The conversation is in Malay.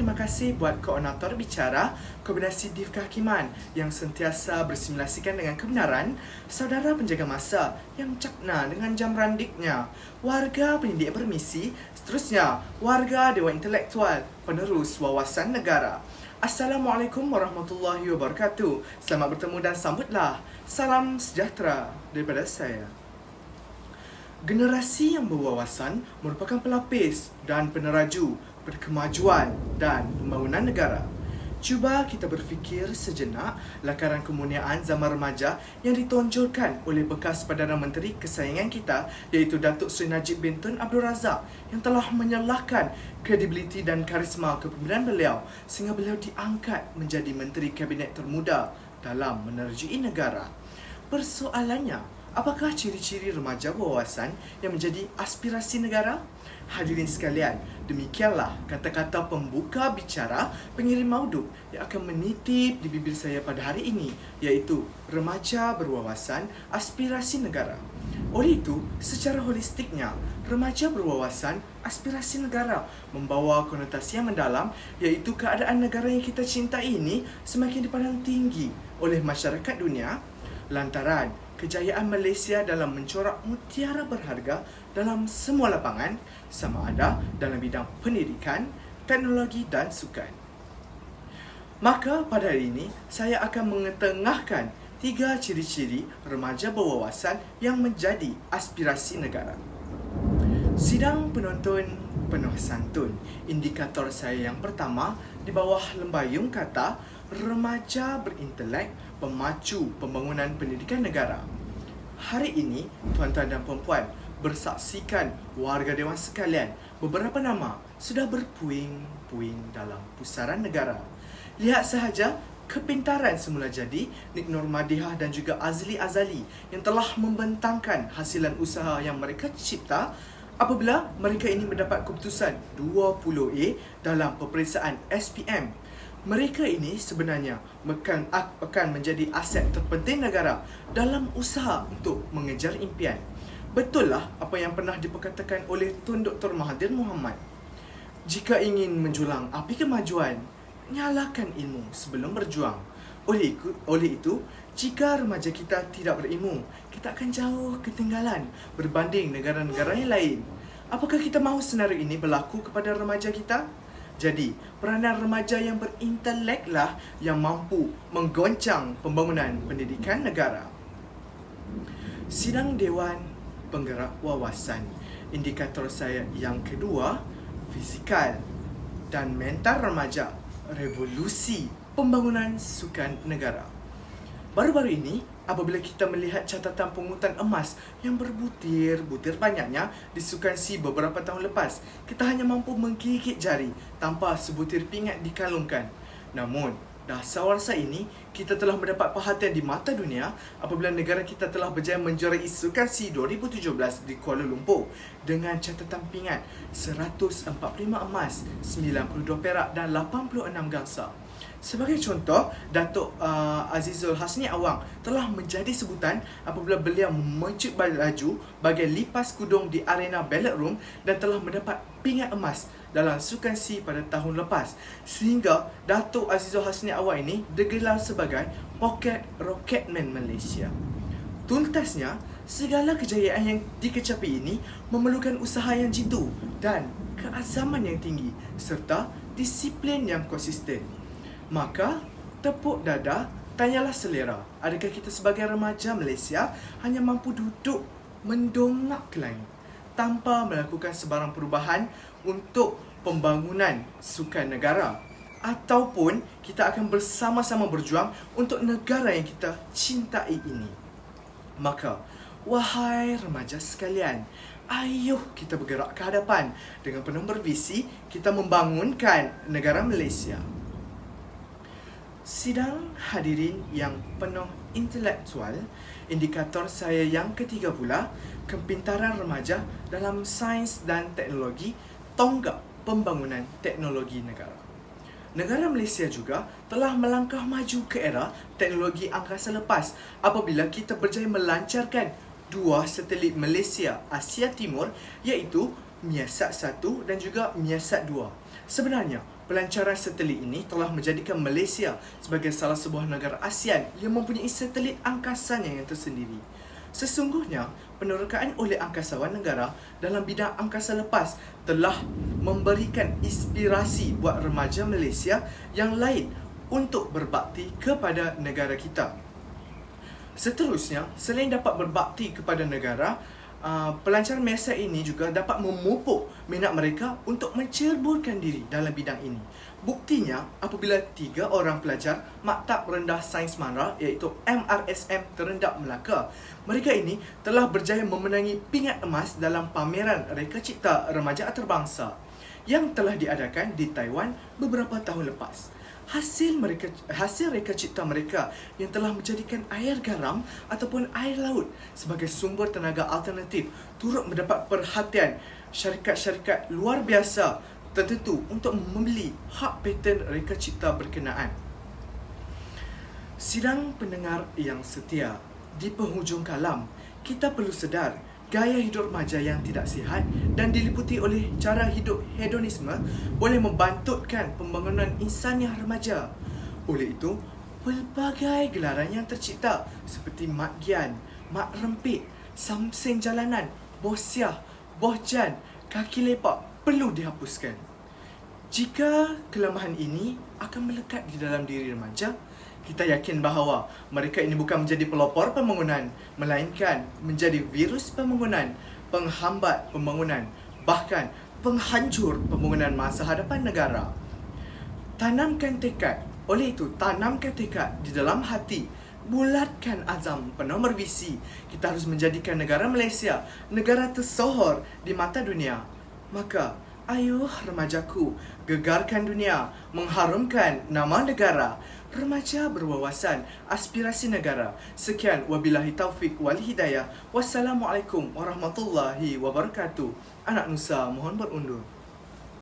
terima kasih buat koordinator bicara Kombinasi Div Kehakiman yang sentiasa bersimulasikan dengan kebenaran, saudara penjaga masa yang cakna dengan jam randiknya, warga pendidik bermisi, seterusnya warga Dewan Intelektual penerus wawasan negara. Assalamualaikum warahmatullahi wabarakatuh. Selamat bertemu dan sambutlah. Salam sejahtera daripada saya. Generasi yang berwawasan merupakan pelapis dan peneraju berkemajuan dan pembangunan negara. Cuba kita berfikir sejenak lakaran kemuliaan zaman remaja yang ditonjolkan oleh bekas Perdana Menteri kesayangan kita, iaitu Datuk Seri Najib bin Tun Abdul Razak, yang telah menyalahkan kredibiliti dan karisma kepimpinan beliau sehingga beliau diangkat menjadi Menteri Kabinet termuda dalam menerjui negara. Persoalannya, apakah ciri-ciri remaja berwawasan yang menjadi aspirasi negara? Hadirin sekalian, demikianlah kata-kata pembuka bicara pengirim mauduk yang akan menitip di bibir saya pada hari ini, iaitu remaja berwawasan aspirasi negara. Oleh itu, secara holistiknya, remaja berwawasan aspirasi negara membawa konotasi yang mendalam, iaitu keadaan negara yang kita cintai ini semakin dipandang tinggi oleh masyarakat dunia lantaran kejayaan Malaysia dalam mencorak mutiara berharga dalam semua lapangan, sama ada dalam bidang pendidikan, teknologi dan sukan. Maka pada hari ini, saya akan mengetengahkan 3 ciri-ciri remaja berwawasan yang menjadi aspirasi negara. Sidang penonton penuh santun. Indikator saya yang pertama di bawah lembayung kata remaja berintelek pemacu pembangunan pendidikan negara. Hari ini, tuan-tuan dan puan-puan, bersaksikan warga dewan sekalian, beberapa nama sudah berpuing-puing dalam pusaran negara. Lihat sahaja kepintaran semula jadi Nik Nur Madihah dan juga Azli Azali yang telah membentangkan hasilan usaha yang mereka cipta apabila mereka ini mendapat keputusan 20A dalam peperiksaan SPM. Mereka ini sebenarnya akan menjadi aset terpenting negara dalam usaha untuk mengejar impian. Betul lah apa yang pernah diperkatakan oleh Tun Dr. Mahathir Mohamad. Jika ingin menjulang api kemajuan, nyalakan ilmu sebelum berjuang. Oleh itu, jika remaja kita tidak berilmu, kita akan jauh ketinggalan berbanding negara-negara yang lain. Apakah kita mahu senario ini berlaku kepada remaja kita? Jadi, peranan remaja yang berinteleklah yang mampu menggoncang pembangunan pendidikan negara. Sidang Dewan Penggerak Wawasan. Indikator saya yang kedua, fizikal dan mental remaja, revolusi pembangunan sukan negara. Baru-baru ini, apabila kita melihat catatan pungutan emas yang berbutir-butir banyaknya di Sukan SEA beberapa tahun lepas, kita hanya mampu menggigit jari tanpa sebutir pingat dikalungkan. Namun, dasawarsa ini, kita telah mendapat perhatian di mata dunia apabila negara kita telah berjaya menjuarai Sukan SEA 2017 di Kuala Lumpur dengan catatan pingat 145 emas, 92 perak dan 86 gangsa. Sebagai contoh, Datuk Azizul Hasni Awang telah menjadi sebutan apabila beliau memecut laju bagai lipas kudung di arena Velodrome dan telah mendapat pingat emas dalam Sukan SEA pada tahun lepas. Sehingga Datuk Azizul Hasni Awang ini digelar sebagai Pocket Rocketman Malaysia. Tuntasnya, segala kejayaan yang dikecapi ini memerlukan usaha yang jitu dan keazaman yang tinggi serta disiplin yang konsisten. Maka, tepuk dada, tanyalah selera. Adakah kita sebagai remaja Malaysia hanya mampu duduk mendongak ke langit tanpa melakukan sebarang perubahan untuk pembangunan sukan negara? Ataupun kita akan bersama-sama berjuang untuk negara yang kita cintai ini? Maka, wahai remaja sekalian, ayuh kita bergerak ke hadapan dengan penuh bervisi kita membangunkan negara Malaysia. Sidang hadirin yang penuh intelektual, indikator saya yang ketiga pula, kepintaran remaja dalam sains dan teknologi, tonggak pembangunan teknologi negara. Negara Malaysia juga telah melangkah maju ke era teknologi angkasa lepas apabila kita berjaya melancarkan 2 satelit Malaysia Asia Timur, iaitu Miasat 1 dan juga Miasat 2. Sebenarnya, Pelancaran satelit ini telah menjadikan Malaysia sebagai salah sebuah negara ASEAN yang mempunyai satelit angkasanya yang tersendiri. Sesungguhnya, penerokaan oleh angkasawan negara dalam bidang angkasa lepas telah memberikan inspirasi buat remaja Malaysia yang lain untuk berbakti kepada negara kita. Seterusnya, selain dapat berbakti kepada negara, pelancaran Malaysia ini juga dapat memupuk minat mereka untuk menceburkan diri dalam bidang ini. Buktinya, apabila 3 orang pelajar Maktab Rendah Sains Mara iaitu MRSM Terendak Melaka, mereka ini telah berjaya memenangi pingat emas dalam pameran Reka Cipta Remaja Antarabangsa yang telah diadakan di Taiwan beberapa tahun lepas. Hasil reka cipta mereka yang telah menjadikan air garam ataupun air laut sebagai sumber tenaga alternatif turut mendapat perhatian syarikat-syarikat luar biasa tertentu untuk membeli hak paten reka cipta berkenaan. Sidang pendengar yang setia, di penghujung kalam, kita perlu sedar gaya hidup remaja yang tidak sihat dan diliputi oleh cara hidup hedonisme boleh membantutkan pembangunan insaniah remaja. Oleh itu, pelbagai gelaran yang tercipta seperti Mat Gian, Mat Rempit, Samseng Jalanan, Bosiah, Bohjan, Kaki Lepak perlu dihapuskan. Jika kelemahan ini akan melekat di dalam diri remaja, kita yakin bahawa mereka ini bukan menjadi pelopor pembangunan, melainkan menjadi virus pembangunan, penghambat pembangunan, bahkan penghancur pembangunan masa hadapan negara. Tanamkan tekad. Oleh itu, tanamkan tekad di dalam hati. Bulatkan azam penomor visi. Kita harus menjadikan negara Malaysia negara tersohor di mata dunia. Maka, ayuh remajaku, gegarkan dunia, mengharumkan nama negara. Remaja berwawasan, aspirasi negara. Sekian, wabillahi taufik wal hidayah. Wassalamualaikum warahmatullahi wabarakatuh. Anak Nusa mohon berundur.